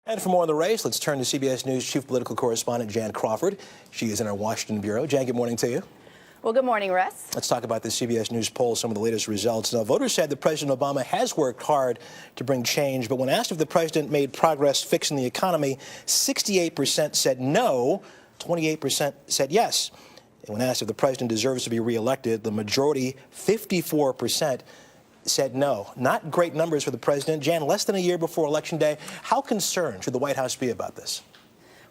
And for more on the race, let's turn to CBS News chief political correspondent Jan Crawford. She is in our Washington bureau. Jan, good morning to you. Well, good morning, Russ. Let's talk about the CBS News poll, some of the latest results. Now, voters said that President Obama has worked hard to bring change, but when asked if the president made progress fixing the economy, 68% said no, 28% said yes. And when asked if the president deserves to be reelected, the majority, 54%, said no. Not great numbers for the president. Jan, less than a year before Election Day, how concerned should the White House be about this?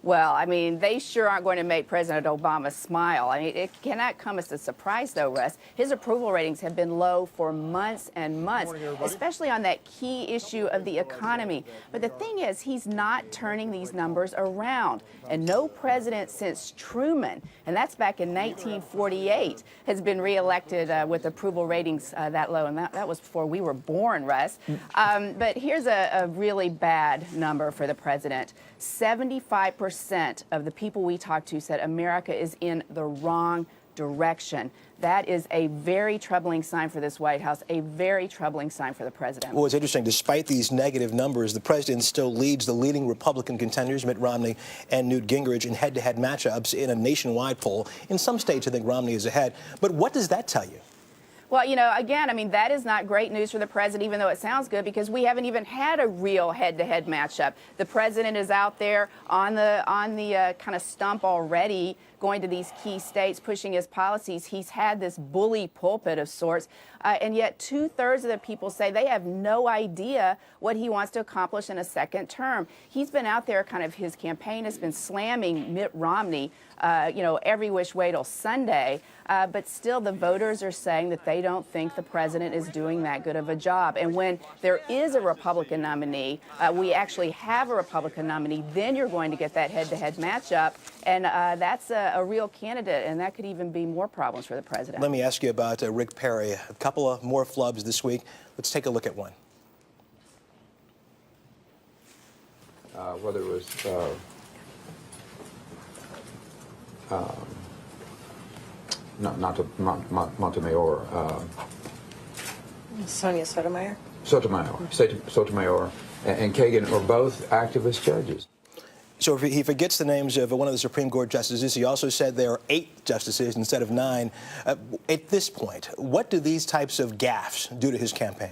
Well, I mean, they sure aren't going to make President Obama smile. I mean, it cannot come as a surprise, though, Russ. His approval ratings have been low for months and months, especially on that key issue of the economy. But the thing is, he's not turning these numbers around. And no president since Truman, and that's back in 1948, has been reelected with approval ratings that low. And that was before we were born, Russ. But here's a really bad number for the president. 75% of the people we talked to said America is in the wrong direction. That is a very troubling sign for this White House, a very troubling sign for the president. Well, it's interesting. Despite these negative numbers, the president still leads the leading Republican contenders, Mitt Romney and Newt Gingrich, in head-to-head matchups in a nationwide poll. In some states, I think Romney is ahead. But what does that tell you? Well, you know, again, I mean, that is not great news for the president, even though it sounds good, because we haven't even had a real head-to-head matchup. The president is out there on the kind of stump already, going to these key states, pushing his policies. He's had this bully pulpit of sorts, and yet 2/3 of the people say they have no idea what he wants to accomplish in a second term. He's been out there, kind of his campaign has been slamming Mitt Romney, you know, every which way till Sunday, but still the voters are saying that they don't think the president is doing that good of a job. And when there is a Republican nominee, we actually have a Republican nominee, then you're going to get that head-to-head matchup, and that's a real candidate, and that could even be more problems for the president. Let me ask you about Rick Perry. A couple of more flubs this week. Let's take a look at one. Whether it was Montemayor, Sonia Sotomayor. Sotomayor, and Kagan are both activist judges. So if he forgets the names of one of the Supreme Court justices, he also said there are 8 justices instead of 9. At this point, what do these types of gaffes do to his campaign?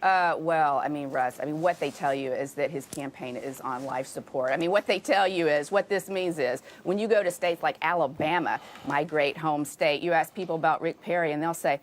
Well, I mean, Russ, I mean, what they tell you is that his campaign is on life support. I mean, what they tell you is, what this means is, when you go to states like Alabama, my great home state, you ask people about Rick Perry, and they'll say,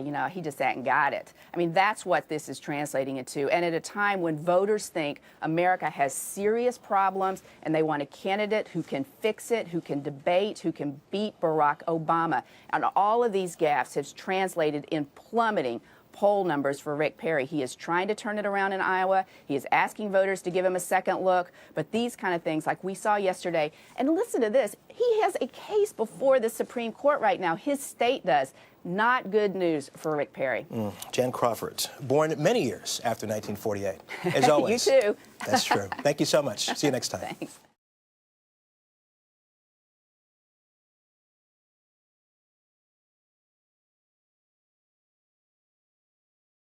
you know, he just hadn't got it. I mean, that's what this is translating into. And at a time when voters think America has serious problems and they want a candidate who can fix it, who can debate, who can beat Barack Obama. And all of these gaffes have translated in plummeting poll numbers for Rick Perry. He is trying to turn it around in Iowa. He is asking voters to give him a second look. But these kind of things, like we saw yesterday, and listen to this, he has a case before the Supreme Court right now. His state does. Not good news for Rick Perry. Jan Crawford, born many years after 1948. As always. You too. That's true. Thank you so much. See you next time. Thanks.